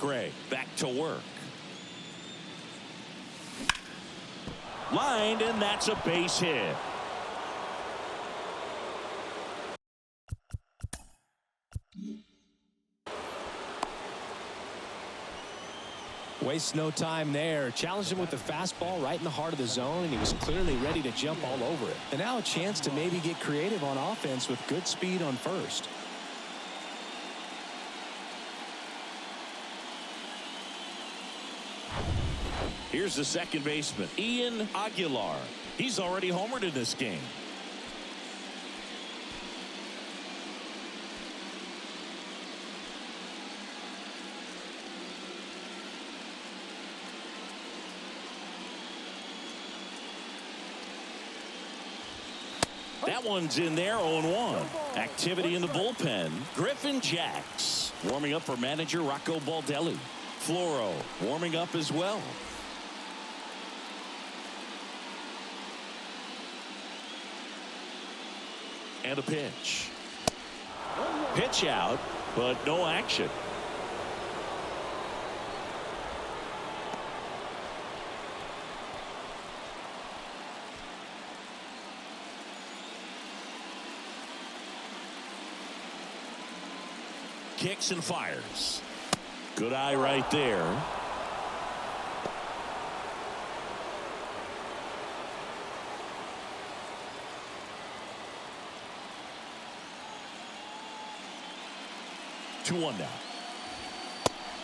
Gray back to work. Lined, and that's a base hit. Wastes no time there. Challenged him with the fastball right in the heart of the zone, and he was clearly ready to jump all over it. And now a chance to maybe get creative on offense with good speed on first. Here's the second baseman, Ian Aguilar. He's already homered in this game. That one's in there, 0-1. Activity in the bullpen. Griffin Jacks warming up for manager Rocco Baldelli. Floro warming up as well. And a pitch. Pitch out, but no action. Kicks and fires. Good eye right there. Two one now.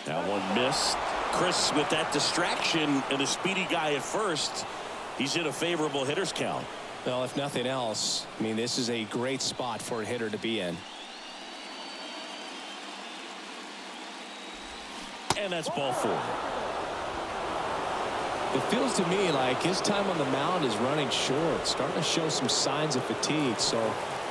That one missed. Chris with that distraction and a speedy guy at first. He's in a favorable hitter's count. Well, if nothing else, I mean, this is a great spot for a hitter to be in. And that's ball four. It feels to me like his time on the mound is running short, starting to show some signs of fatigue. So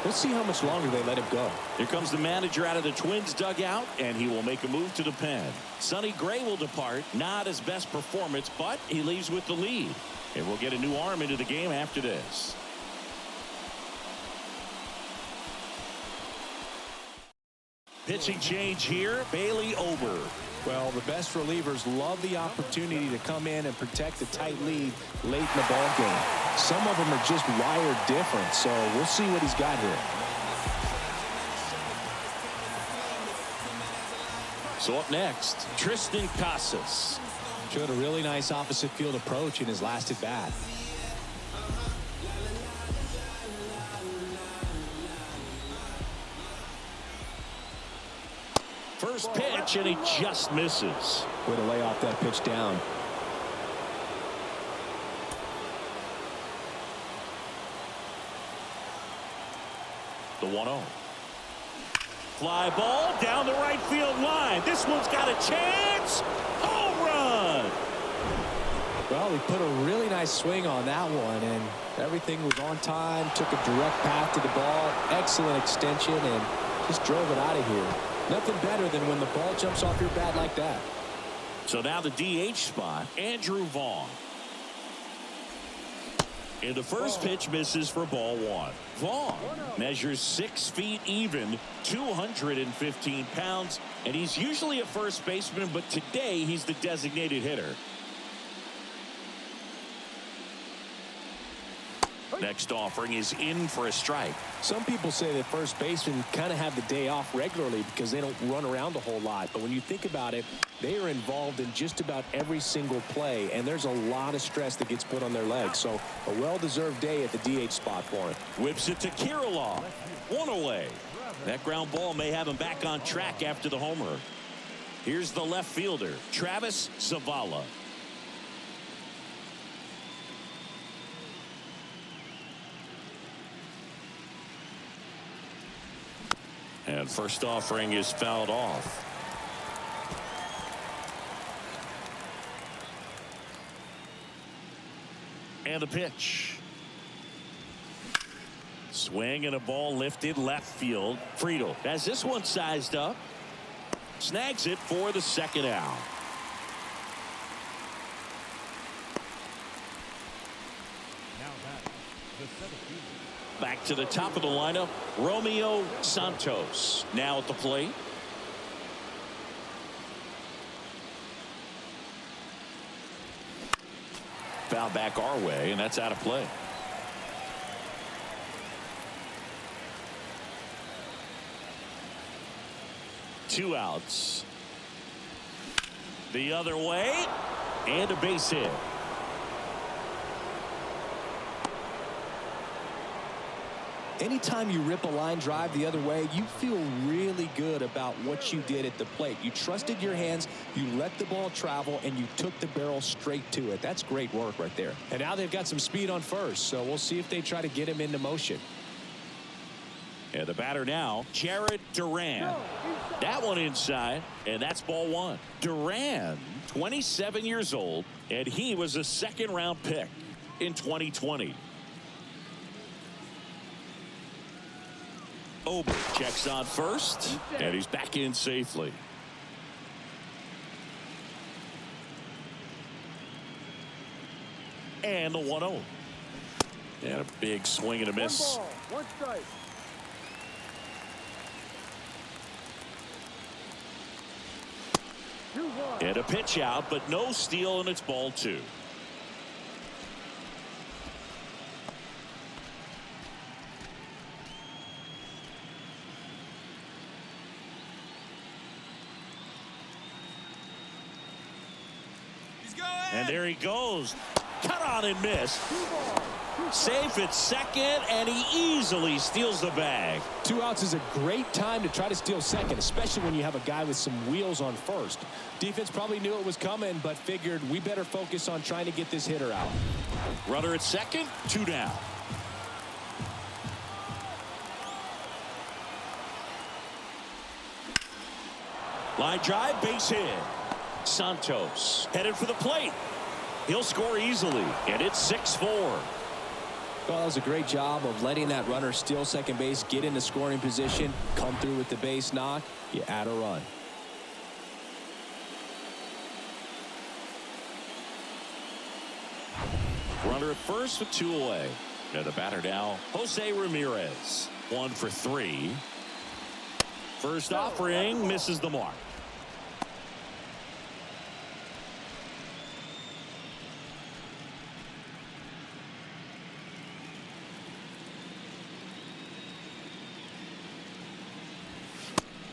we'll see how much longer they let him go. Here comes the manager out of the Twins dugout, and he will make a move to the pen. Sonny Gray will depart. Not his best performance, but he leaves with the lead. And we'll get a new arm into the game after this. Pitching change here, Bailey Ober. Well, the best relievers love the opportunity to come in and protect a tight lead late in the ball game. Some of them are just wired different, so we'll see what he's got here. So up next, Tristan Casas. Showed a really nice opposite field approach in his last at bat. First pitch, and he just misses. Way to lay off that pitch down. The 1-0. Fly ball down the right field line. This one's got a chance. Home run. Well, he put a really nice swing on that one, and everything was on time. Took a direct path to the ball. Excellent extension, and just drove it out of here. Nothing better than when the ball jumps off your bat like that. So now the DH spot, Andrew Vaughn. And the first pitch misses for ball one. Vaughn measures 6 feet even, 215 pounds, and he's usually a first baseman, but today he's the designated hitter. Next offering is in for a strike. Some people say that first basemen kind of have the day off regularly because they don't run around a whole lot. But when you think about it, they are involved in just about every single play, and there's a lot of stress that gets put on their legs. So a well-deserved day at the DH spot for him. Whips it to Kirilloff. One away. That ground ball may have him back on track after the homer. Here's the left fielder, Travis Zavala. And first offering is fouled off. And a pitch. Swing and a ball lifted left field. Friedel has this one sized up. Snags it for the second out. Back to the top of the lineup, Romeo Santos now at the plate. foul back our way, and that's out of play. Two outs. The other way, and a base hit. Anytime you rip a line drive the other way, you feel really good about what you did at the plate. You trusted your hands, you let the ball travel, and you took the barrel straight to it. That's great work right there. And now they've got some speed on first, so we'll see if they try to get him into motion. And the batter now, Jared Duran. That one inside, and that's ball one. Duran, 27 years old, and he was a second-round pick in 2020. Ober checks on first, and he's back in safely. And the 1-0. And a big swing and a miss. 1 ball, 1 strike. And a pitch out, but no steal, and it's ball 2. And there he goes. Cut on and miss. Safe at second, and he easily steals the bag. 2 outs is a great time to try to steal second, especially when you have a guy with some wheels on first. Defense probably knew it was coming, but figured we better focus on trying to get this hitter out. Runner at second, 2 down. Line drive, base hit. Santos headed for the plate. He'll score easily, and it's 6-4. Well, that was a great job of letting that runner steal second base, get into scoring position, come through with the base knock. You add a run. Runner at first with 2 away. And the batter now, Jose Ramirez. 1 for 3. First offering misses the mark.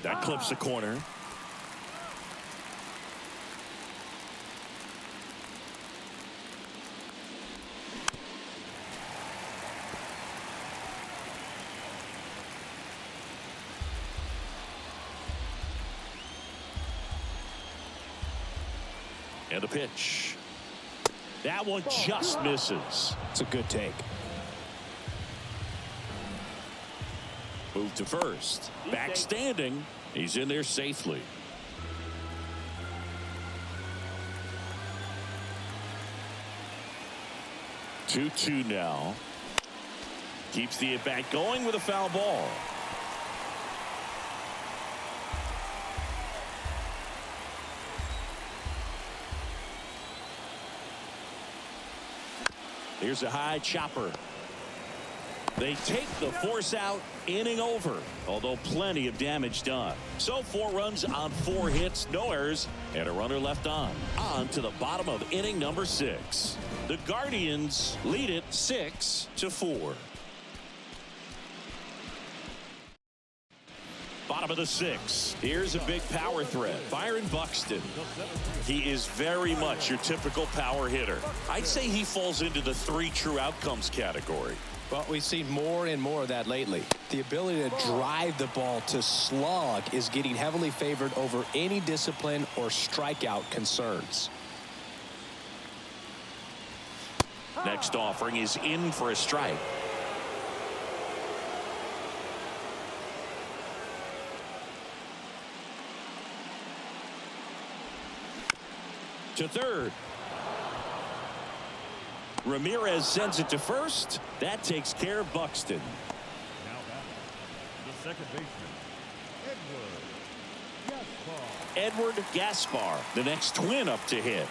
That clips the corner. And a pitch. That one just misses. It's a good take. Move to first. Back standing. He's in there safely. Two now. Keeps the at-bat going with a foul ball. Here's a high chopper. They take the force out, inning over, although plenty of damage done. So 4 runs on 4 hits, no errors, and a runner left on. On to the bottom of inning number 6. The Guardians lead it 6-4. Bottom of the 6th. Here's a big power threat. Byron Buxton. He is very much your typical power hitter. I'd say he falls into the 3 true outcomes category. Well, we've seen more and more of that lately. The ability to drive the ball to slug is getting heavily favored over any discipline or strikeout concerns. Next offering is in for a strike. To third. Ramirez sends it to first. That takes care of Buxton. Now batting, the second baseman, Edward Gaspar, the next twin up to hit.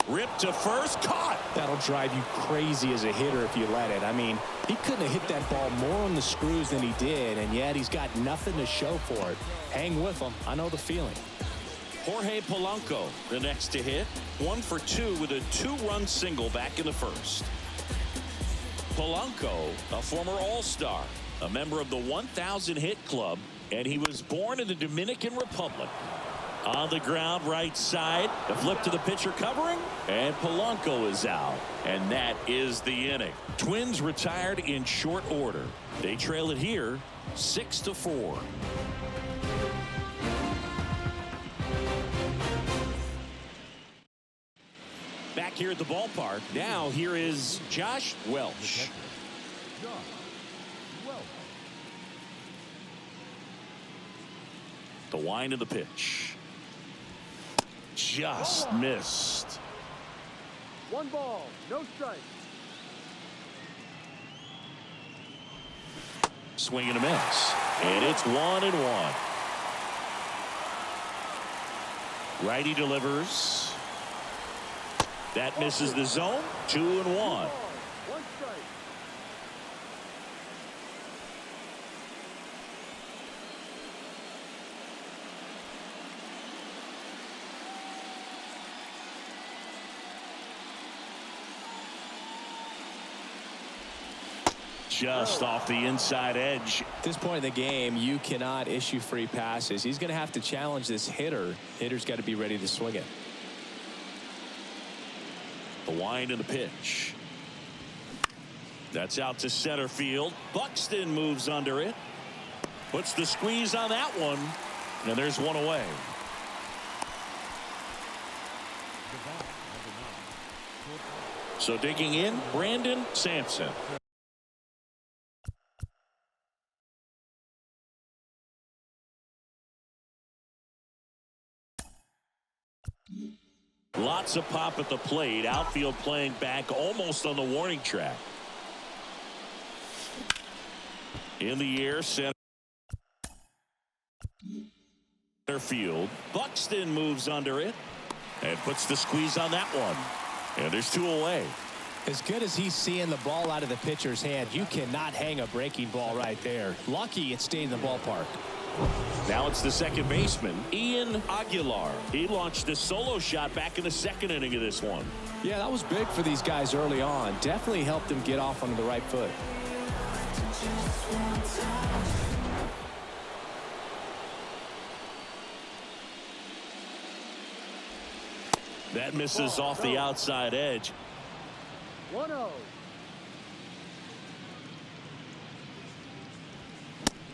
Ripped to first, caught. That'll drive you crazy as a hitter if you let it. I mean, he couldn't have hit that ball more on the screws than he did, and yet he's got nothing to show for it. Hang with him. I know the feeling. Jorge Polanco, the next to hit. 1 for 2 with a 2-run single back in the first. Polanco, a former All-Star, a member of the 1,000 hit club, and he was born in the Dominican Republic. On the ground, right side, the flip to the pitcher covering, and Polanco is out. And that is the inning. Twins retired in short order. They trail it here 6-4. Back here at the ballpark, now here is Josh Welch. The wind of the pitch. Just missed. 1 ball, no strike. Swing and a miss. And it's 1-1. Righty delivers. That misses the zone. 2-1. 1 strike. Just off the inside edge. At this point in the game, you cannot issue free passes. He's going to have to challenge this hitter. Hitter's got to be ready to swing it. The wind of the pitch. That's out to center field. Buxton moves under it. Puts the squeeze on that one. And there's one away. So digging in, Brandon Sampson. Lots of pop at the plate. Outfield playing back almost on the warning track. In the air, center field. Buxton moves under it and puts the squeeze on that one. And there's 2 away. As good as he's seeing the ball out of the pitcher's hand, you cannot hang a breaking ball right there. Lucky it stayed in the ballpark. Now it's the second baseman, Ian Aguilar. He launched a solo shot back in the second inning of this one. Yeah, that was big for these guys early on. Definitely helped them get off onto the right foot. That misses off the outside edge. 1-0.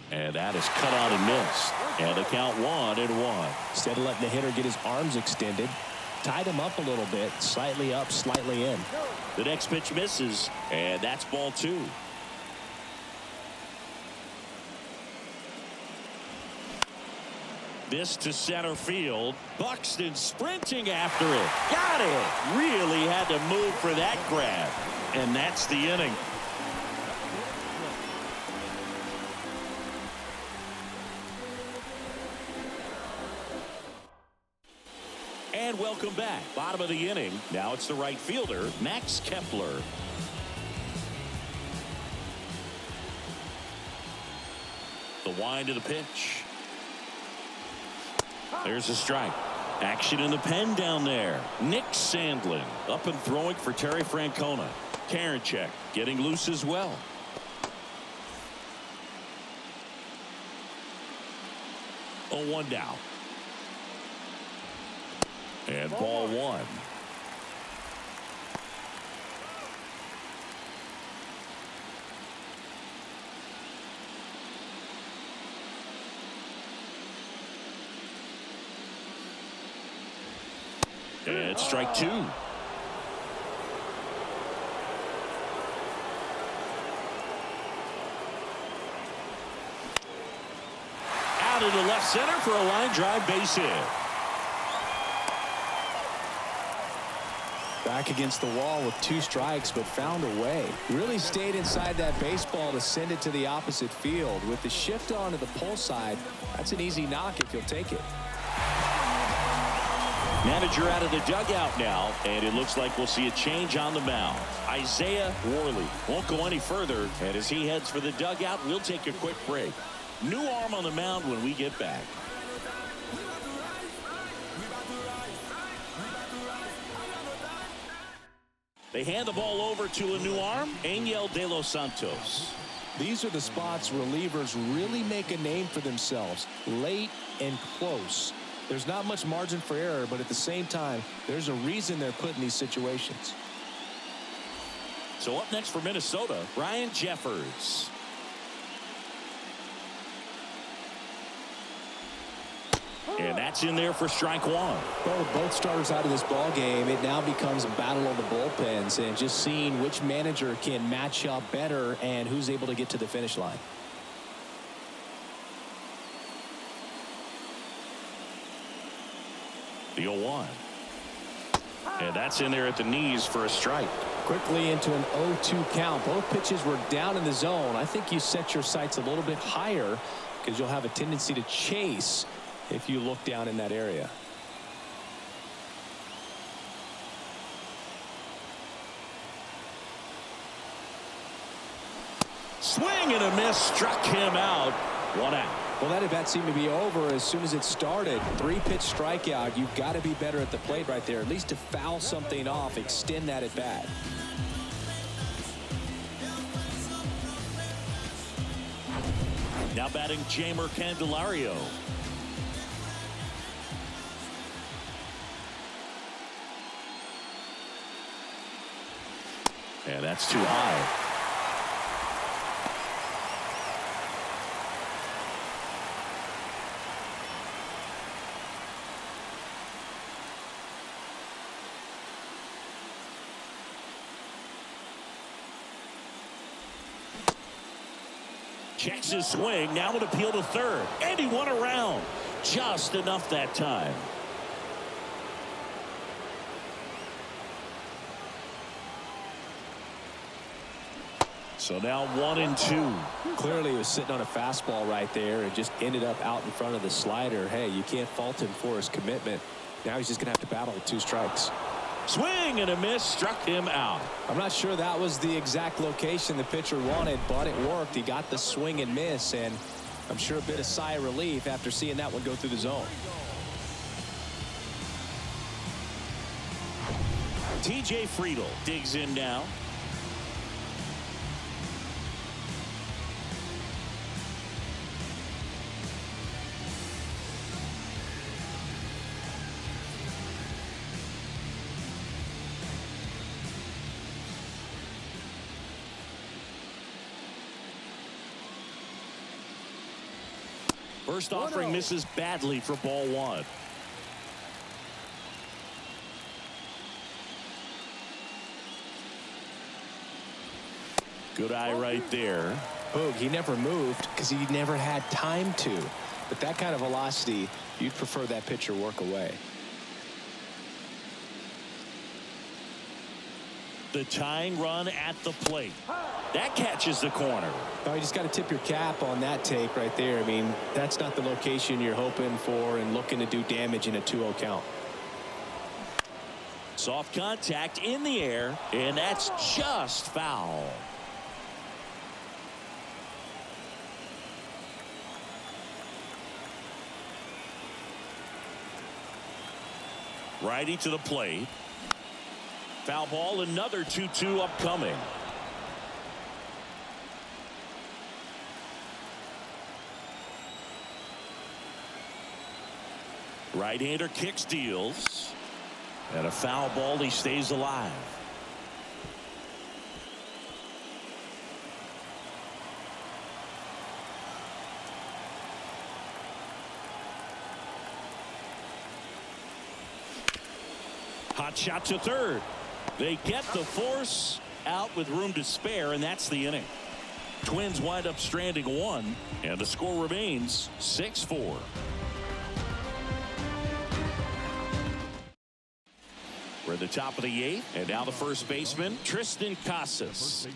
And that is cut out and missed. And the count 1-1. Instead of letting the hitter get his arms extended, tied him up a little bit, slightly up, slightly in. The next pitch misses, and that's ball 2. This to center field. Buxton sprinting after it. Got it. Really had to move for that grab. And that's the inning. And welcome back. Bottom of the inning. Now it's the right fielder, Max Kepler. The wind of the pitch. There's a strike. Action in the pen down there. Nick Sandlin up and throwing for Terry Francona. Karinchak getting loose as well. Oh, 1 down. And ball 1. And strike 2. Out into left center for a line drive base hit. Back against the wall with 2 strikes, but found a way. Really stayed inside that baseball to send it to the opposite field. With the shift on to the pull side, that's an easy knock if you'll take it. Manager out of the dugout now, and it looks like we'll see a change on the mound. Isaiah Worley won't go any further, and as he heads for the dugout, we'll take a quick break. New arm on the mound when we get back. They hand the ball over to a new arm, Angel De Los Santos. These are the spots relievers really make a name for themselves, late and close. There's not much margin for error, but at the same time, there's a reason they're put in these situations. So up next for Minnesota, Ryan Jeffers. And that's in there for strike one. Well, with both starters out of this ball game, it now becomes a battle of the bullpens and just seeing which manager can match up better and who's able to get to the finish line. The 0-1. And that's in there at the knees for a strike. Quickly into an 0-2 count. Both pitches were down in the zone. I think you set your sights a little bit higher because you'll have a tendency to chase if you look down in that area. Swing and a miss, struck him out. 1 out. Well, that at-bat seemed to be over as soon as it started. 3-pitch strikeout. You've got to be better at the plate right there, at least to foul something off, extend that at-bat. Now batting Jamer Candelario. And that's too high. Checks his swing. Now an appeal to third. And he won around. Just enough that time. So now 1-2. Clearly he was sitting on a fastball right there and just ended up out in front of the slider. Hey, you can't fault him for his commitment. Now he's just going to have to battle with 2 strikes. Swing and a miss, struck him out. I'm not sure that was the exact location the pitcher wanted, but it worked. He got the swing and miss, and I'm sure a bit of sigh of relief after seeing that one go through the zone. TJ Friedl digs in now. First offering misses badly for ball 1. Good eye right there. Boog, he never moved because he never had time to. But that kind of velocity, you'd prefer that pitcher work away. The tying run at the plate. That catches the corner. Oh, you just got to tip your cap on that take right there. I mean, that's not the location you're hoping for and looking to do damage in a 2-0 count. Soft contact in the air, and that's just foul. Righty to the plate. Foul ball, another 2-2 upcoming. Right-hander kicks, deals. And a foul ball, he stays alive. Hot shot to third. They get the force out with room to spare, and that's the inning. Twins wind up stranding 1, and the score remains 6-4. We're at the top of the 8th, and now the first baseman, Tristan Casas.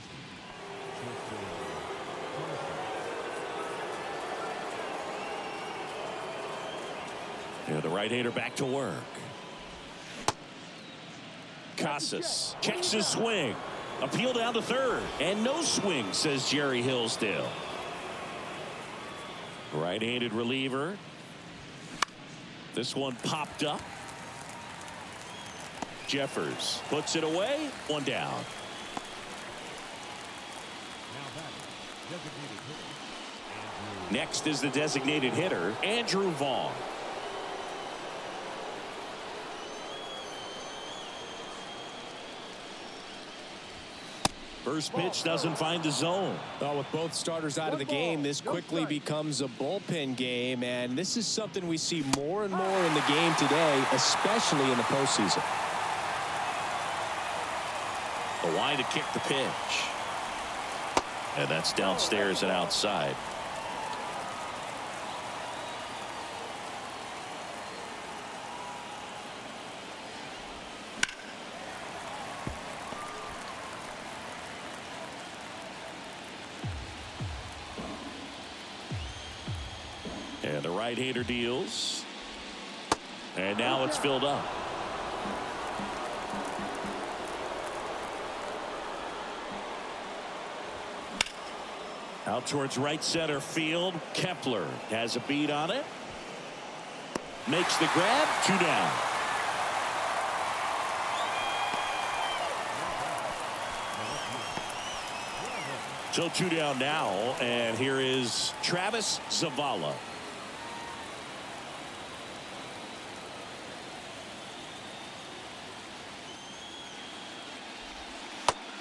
And the right-hander back to work. Casas checks his swing. Appeal down to third. And no swing, says Jerry Hillsdale. Right-handed reliever. This one popped up. Jeffers puts it away. One down. Next is the designated hitter, Andrew Vaughn. First pitch doesn't find the zone. Well, with both starters out of the game, this quickly becomes a bullpen game, and this is something we see more and more in the game today, especially in the postseason. The line to kick the pitch. And that's downstairs and outside. And the right-hander deals. And now it's filled up. Out towards right center field. Kepler has a beat on it. Makes the grab. 2 down. So 2 down now. And here is Travis Zavala.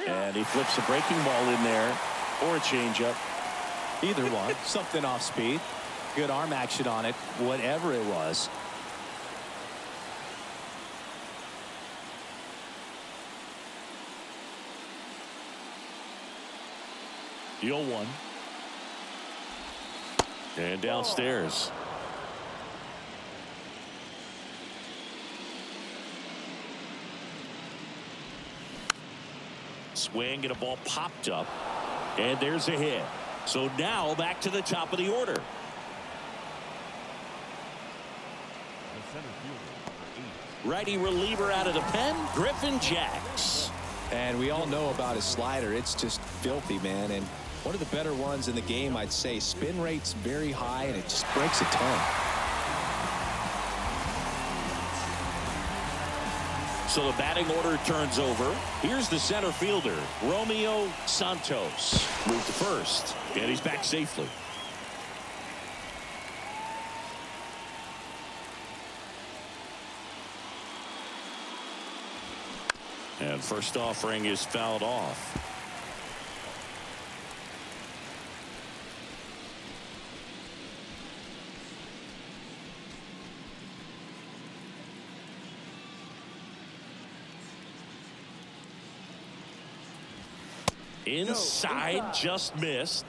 And he flips a breaking ball in there. Or a changeup. Either one. Something off speed. Good arm action on it. Whatever it was. The 0-1. And downstairs. Swing and a ball popped up. And there's a hit. So now back to the top of the order. Righty reliever out of the pen, Griffin Jacks. And we all know about his slider. It's just filthy, man. And one of the better ones in the game, I'd say. Spin rate's very high, and it just breaks a ton. So the batting order turns over. Here's the center fielder, Romeo Santos. Moved to first, and he's back safely. And first offering is fouled off. Inside, just missed.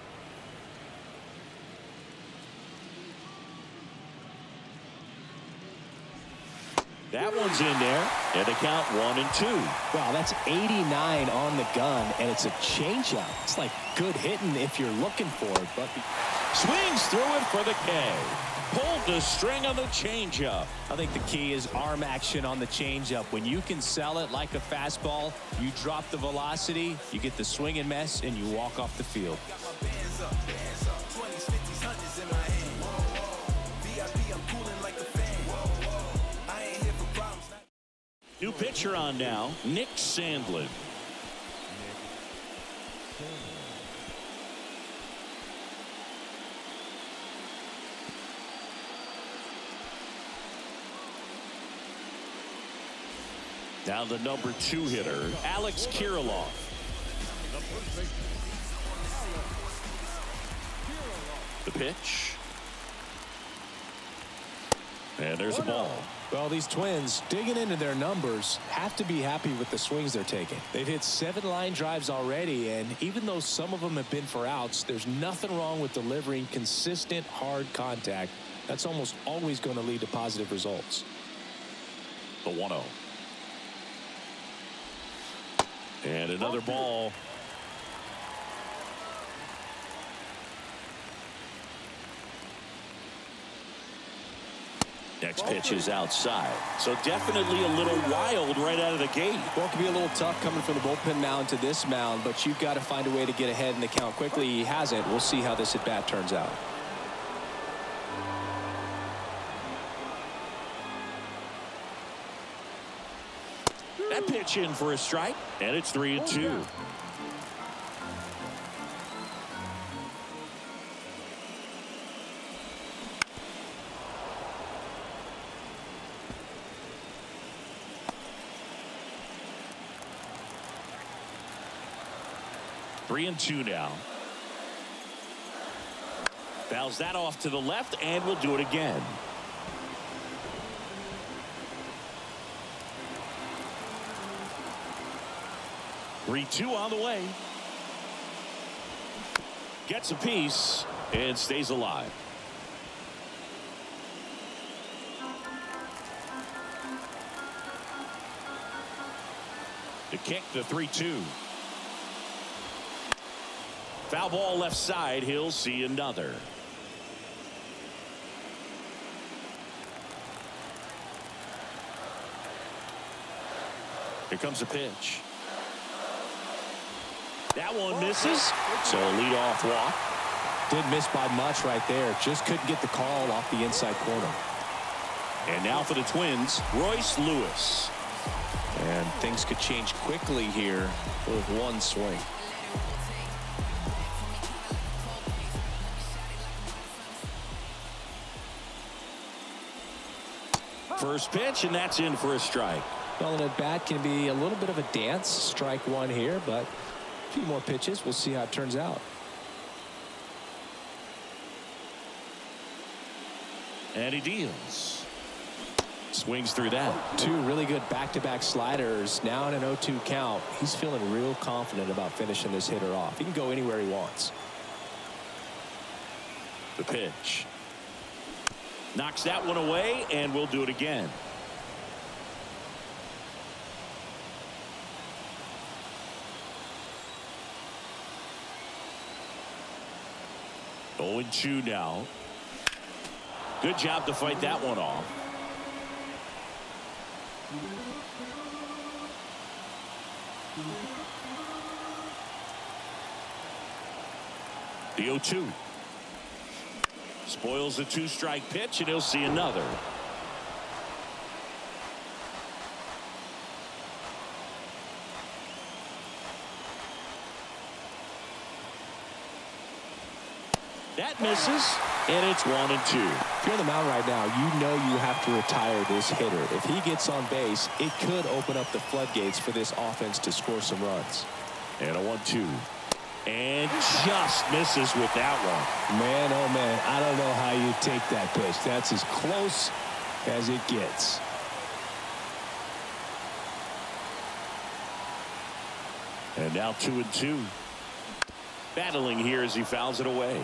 That one's in there, and they count 1-2. Wow, that's 89 on the gun, and it's a changeup. It's like good hitting if you're looking for it, but swings through it for the K. Pulled the string on the changeup. I think the key is arm action on the changeup. When you can sell it like a fastball, you drop the velocity, you get the swing and miss, and you walk off the field. New pitcher on now, Nick Sandlin. Now the number 2 hitter, Alex Kirilloff. The pitch. And there's a ball. Well, these Twins, digging into their numbers, have to be happy with the swings they're taking. They've hit 7 line drives already, and even though some of them have been for outs, there's nothing wrong with delivering consistent, hard contact. That's almost always going to lead to positive results. The 1-0. And another ball. Next pitch is outside. So definitely a little wild right out of the gate. Well, it can be a little tough coming from the bullpen mound to this mound, but you've got to find a way to get ahead in the count quickly. He hasn't. We'll see how this at-bat turns out. That pitch in for a strike, and it's 3-2. Three and two now. Fouls that off to the left, and we'll do it again. Three-two on the way. Gets a piece and stays alive. To kick the 3-2. Foul ball left side. He'll see another. Here comes a pitch. That one misses. So a leadoff walk. Didn't miss by much right there. Just couldn't get the call off the inside corner. And now for the Twins, Royce Lewis. And things could change quickly here with one swing. First pitch, and that's in for a strike. Well, an at-bat can be a little bit of a dance. Strike one here, but a few more pitches. We'll see how it turns out. And he deals. Swings through that. Two really good back-to-back sliders. Now in an 0-2 count. He's feeling real confident about finishing this hitter off. He can go anywhere he wants. The pitch. Knocks that one away, and we'll do it again. Oh, 0-2 now. Good job to fight that one off. The 0-2. Spoils the two-strike pitch, and he'll see another. That misses, and it's 1-2. If you're on the mound right now, you know you have to retire this hitter. If he gets on base, it could open up the floodgates for this offense to score some runs. And a 1-2. And just misses with that one. Man, oh man, I don't know how you take that pitch. That's as close as it gets. And now 2-2. Battling here as he fouls it away.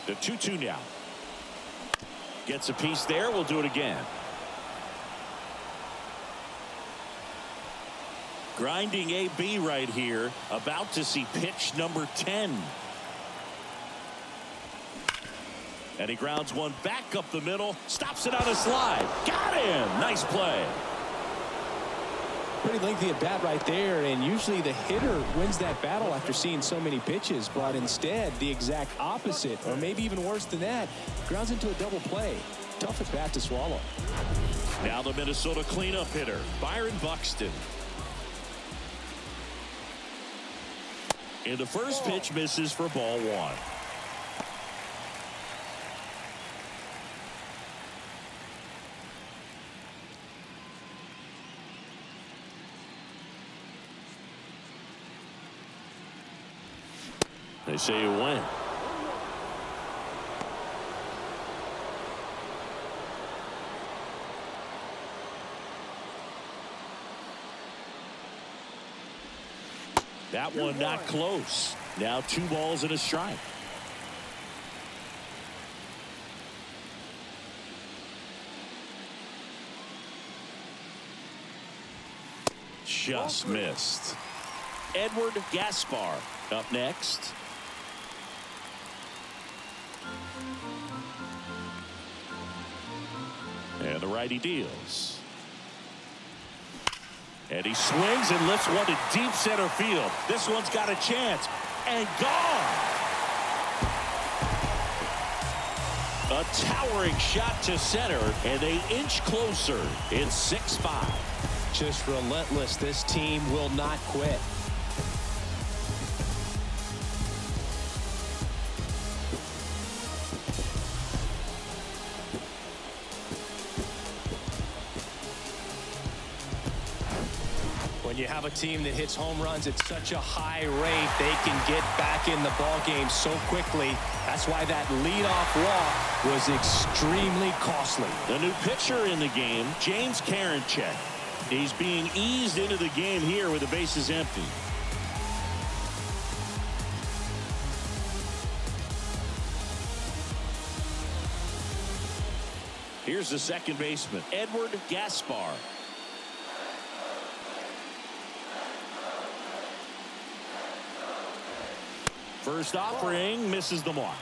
The 2-2 now. Gets a piece there. We'll do it again. Grinding AB right here. About to see pitch number 10. And he grounds one back up the middle. Stops it on a slide. Got him. Nice play. Pretty lengthy at bat right there, and usually the hitter wins that battle after seeing so many pitches, but instead the exact opposite, or maybe even worse than that, grounds into a double play. Tough at bat to swallow. Now the Minnesota cleanup hitter, Byron Buxton. And the first pitch misses for ball one. They say you win. That one not close. Now 2 balls and a strike. Just missed. Edward Gaspar up next. And the righty deals. And he swings and lifts one to deep center field. This one's got a chance. And gone. A towering shot to center, and they inch closer. It's 6-5. Just relentless. This team will not quit. When you have a team that hits home runs at such a high rate, they can get back in the ball game so quickly. That's why that leadoff walk was extremely costly. The new pitcher in the game, James Karinchak. He's being eased into the game here with the bases empty. Here's the second baseman, Edward Gaspar. First offering misses the mark.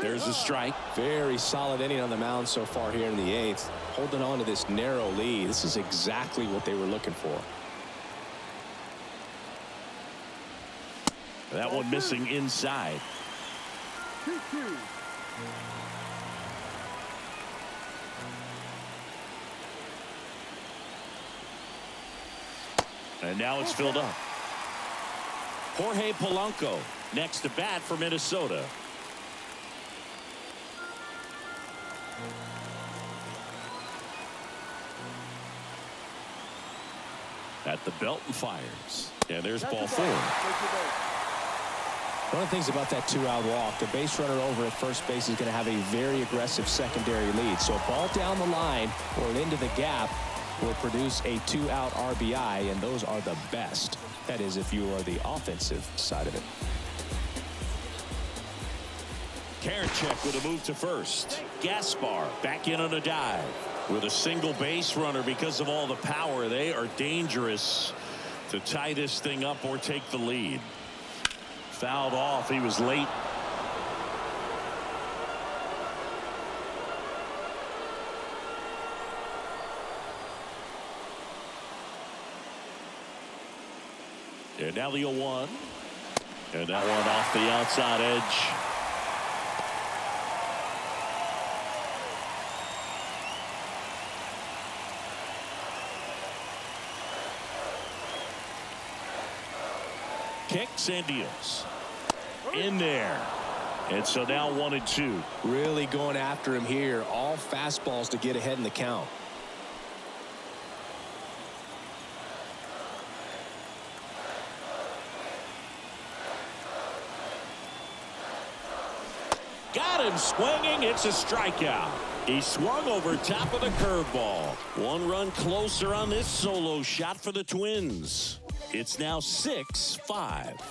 There's a strike. Very solid inning on the mound so far here in the 8th. Holding on to this narrow lead. This is exactly what they were looking for. That one missing inside. 2-2. And now it's filled up. Jorge Polanco next to bat for Minnesota. At the belt and fires. And there's ball 4. One of the things about that 2-out walk, the base runner over at first base is going to have a very aggressive secondary lead. So a ball down the line or into the gap will produce a 2-out RBI, and those are the best. That is, if you are the offensive side of it. Karinchak with a move to first. Gaspar back in on a dive. With a single base runner because of all the power, they are dangerous to tie this thing up or take the lead. Fouled off. He was late. And now the 0-1. And that one off the outside edge. Kicks and deals. In there. And so now 1-2. Really going after him here. All fastballs to get ahead in the count. Got him swinging. It's a strikeout. He swung over top of the curveball. 1 run closer on this solo shot for the Twins. It's now 6-5.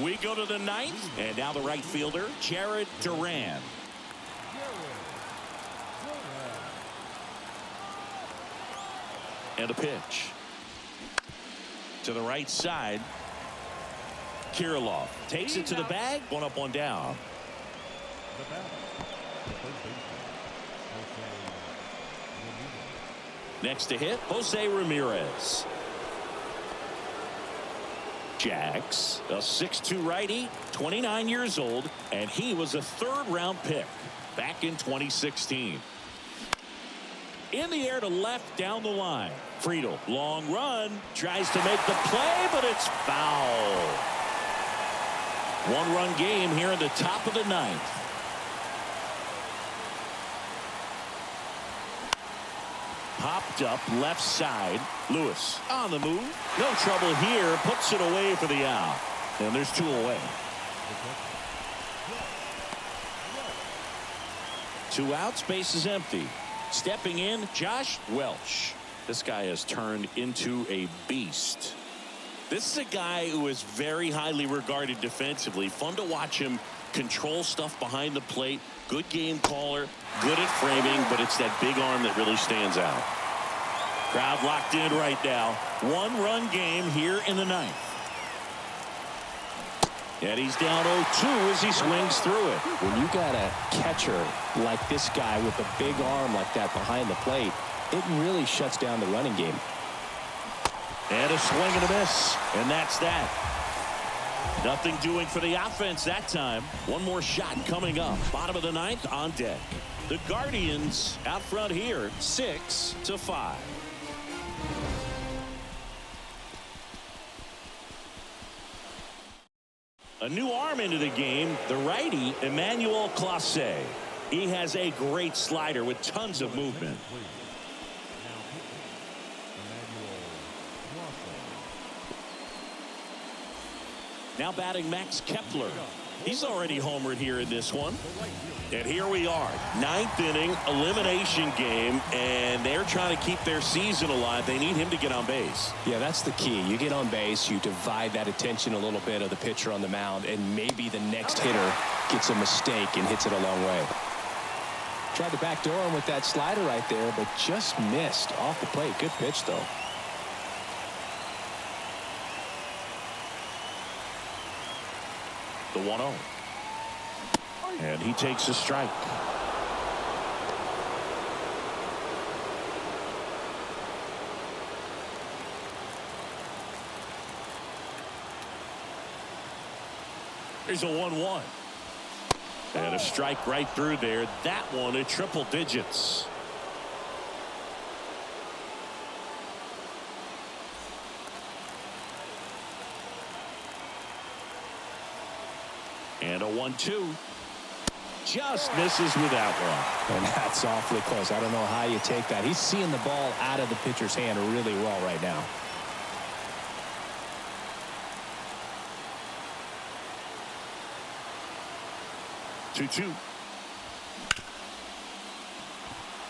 We go to the 9th, and now the right fielder, Jared Duran. And a pitch. To the right side. Kirilloff takes it to the bag. 1 up, 1 down. Next to hit, Jose Ramirez. Jax, a 6'2 righty, 29 years old, and he was a 3rd-round pick back in 2016. In the air to left down the line. Friedel, long run, tries to make the play, but it's foul. 1-run game here in the top of the 9th. popped up left side. Lewis on the move. No trouble here. Puts it away for the out. And there's 2 away. 2 outs. Base is empty. Stepping in, Josh Welch. This guy has turned into a beast. This is a guy who is very highly regarded defensively. Fun to watch him control stuff behind the plate. Good game caller, good at framing, but it's that big arm that really stands out. Crowd locked in right now. 1-run game here in the 9th. And he's down 0-2 as he swings through it. When you got a catcher like this guy with a big arm like that behind the plate, it really shuts down the running game. And a swing and a miss. And that's that. Nothing doing for the offense that time. One more shot coming up. Bottom of the 9th on deck. The Guardians out front here, 6-5. A new arm into the game, the righty, Emmanuel Clase. He has a great slider with tons of movement. Now batting Max Kepler. He's already homered here in this one. And here we are, 9th inning elimination game, and they're trying to keep their season alive. They need him to get on base. Yeah, that's the key. You get on base, you divide that attention a little bit of the pitcher on the mound, and maybe the next hitter gets a mistake and hits it a long way. Tried to backdoor him with that slider right there, but just missed off the plate. Good pitch, though. The 1-0. And he takes a strike. There's a 1-1. And a strike right through there. That one at triple digits. And a 1-2. Just misses with that one. And that's awfully close. I don't know how you take that. He's seeing the ball out of the pitcher's hand really well right now. Two.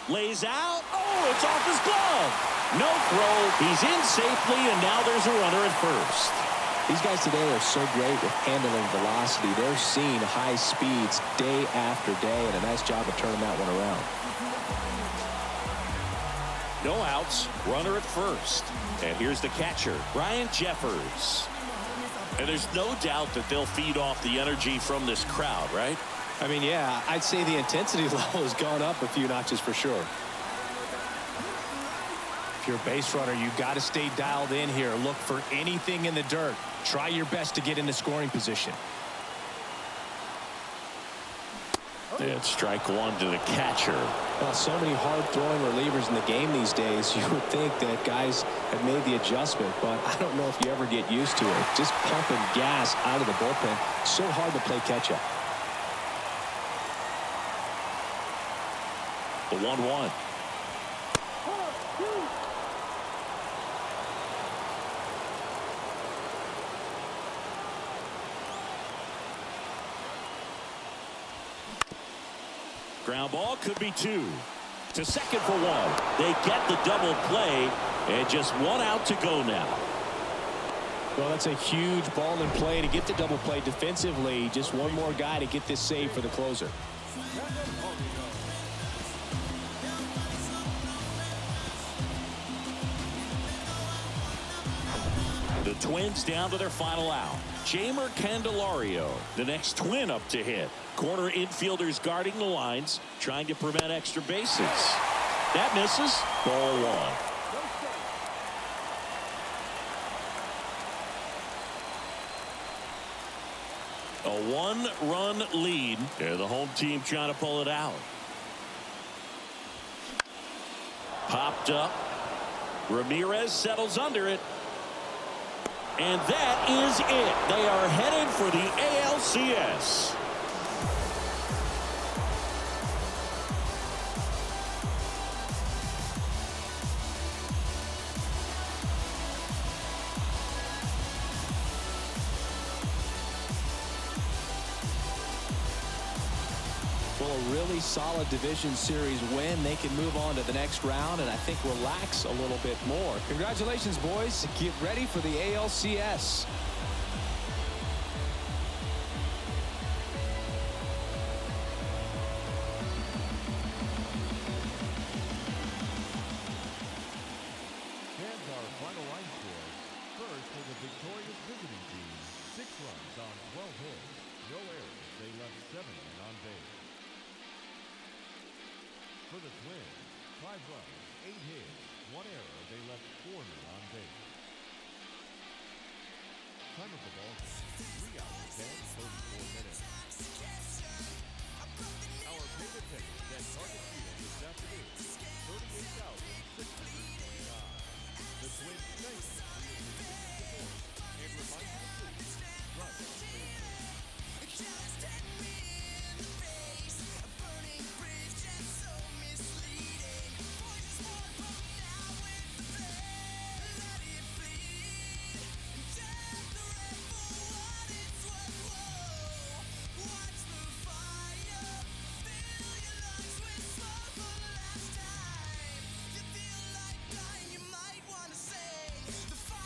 Lays out. Oh, it's off his glove. No throw. He's in safely, and now there's a runner at first. These guys today are so great with handling velocity. They're seeing high speeds day after day, and a nice job of turning that one around. No outs, runner at first. And here's the catcher, Brian Jeffers. And there's no doubt that they'll feed off the energy from this crowd, right? I mean, yeah, I'd say the intensity level has gone up a few notches for sure. If you're a base runner, you got to stay dialed in here. Look for anything in the dirt. Try your best to get into scoring position. And strike one to the catcher. Well, so many hard-throwing relievers in the game these days, you would think that guys have made the adjustment, but I don't know if you ever get used to it. Just pumping gas out of the bullpen. So hard to play catch-up. The 1-1. Ground ball, could be 2. To second for 1. They get the double play, and just 1 out to go now. Well, that's a huge ball in play to get the double play defensively. Just one more guy to get this save for the closer. The Twins down to their final out. Jamer Candelario, the next Twin up to hit. Corner infielders guarding the lines, trying to prevent extra bases. That misses. Ball 1. A 1-run lead. And the home team trying to pull it out. Popped up. Ramirez settles under it. And that is it. They are headed for the ALCS. a really solid division series win. They can move on to the next round and I think relax a little bit more. Congratulations, boys. Get ready for the ALCS. Victorious visiting team, 6 runs on 12 hits, no errors, they left 7 men on base. For the Twins, 5 runs, 8 hits, 1 error, they left 4 men on base. Time of the ball, 3 hours and 34 minutes. Our paid attendance at Target Field this afternoon, 38,649. The Twins thank you for your support and remind you to please run the just hit me in the face. A burning bridge that's so misleading. Boy, just one pump now with the pain. Let it bleed. Take the red for what it's worth. Whoa. Watch the fire. Fill your lungs with smoke for the last time. You feel like dying, you might want to say the fire.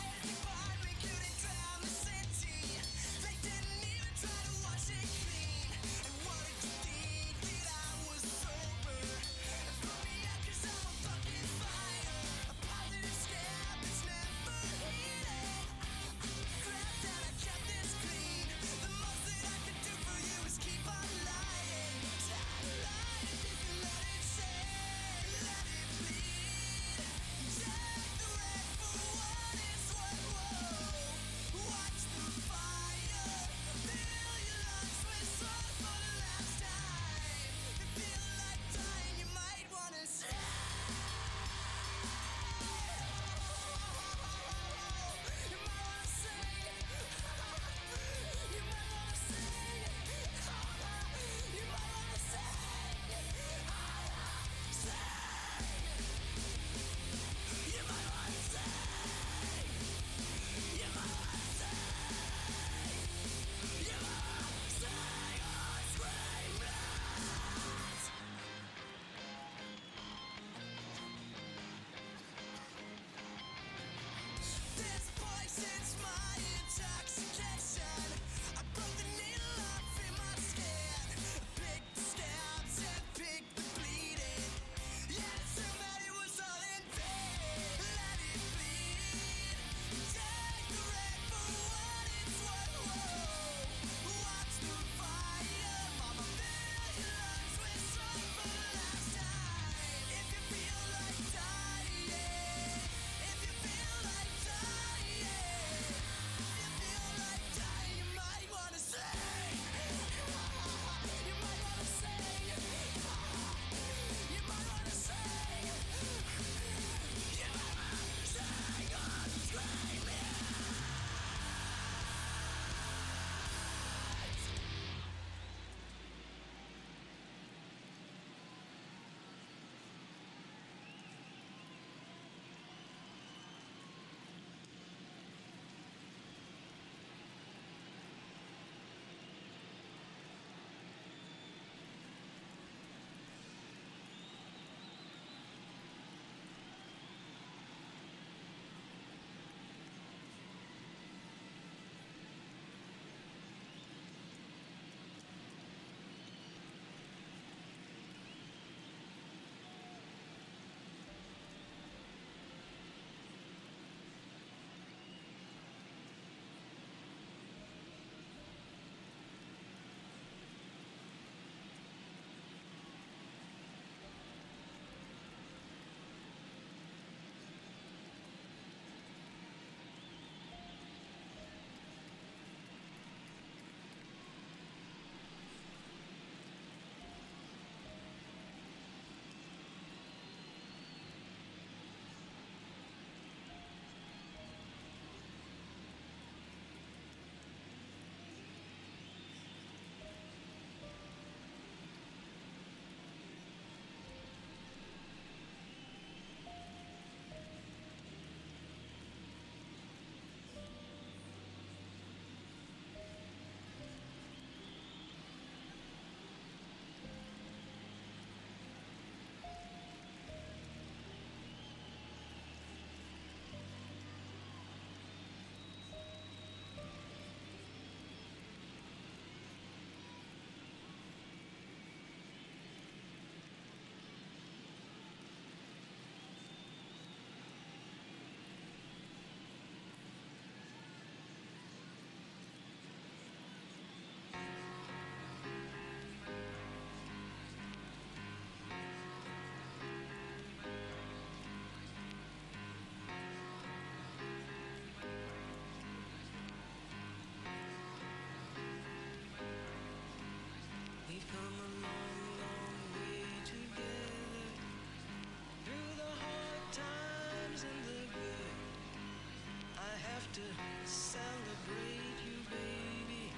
to celebrate you, baby.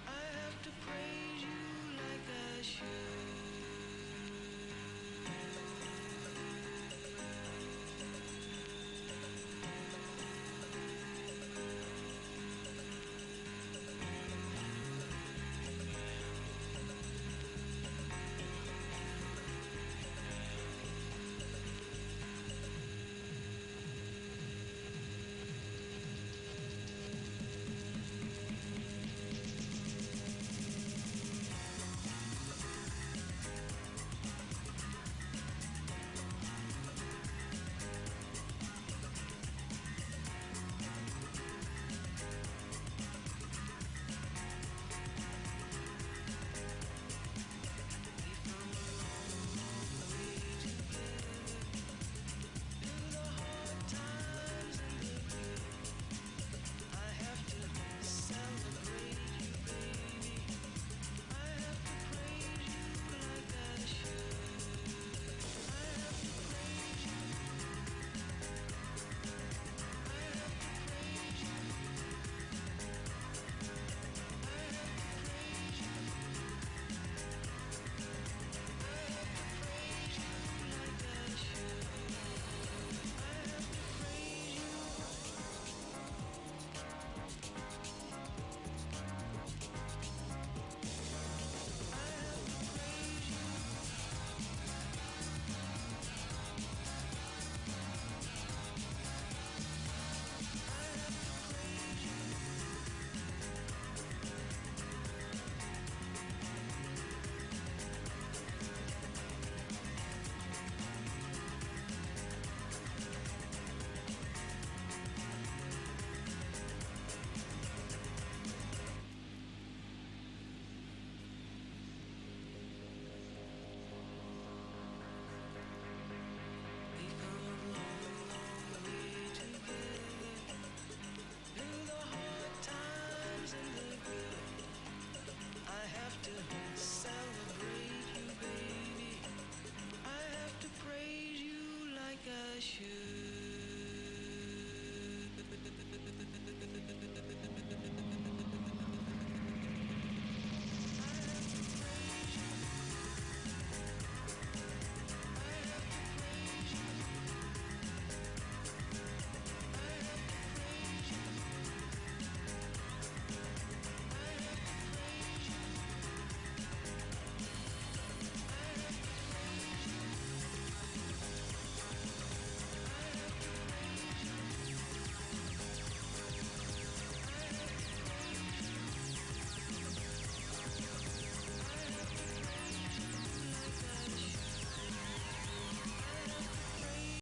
I have to praise you like I should.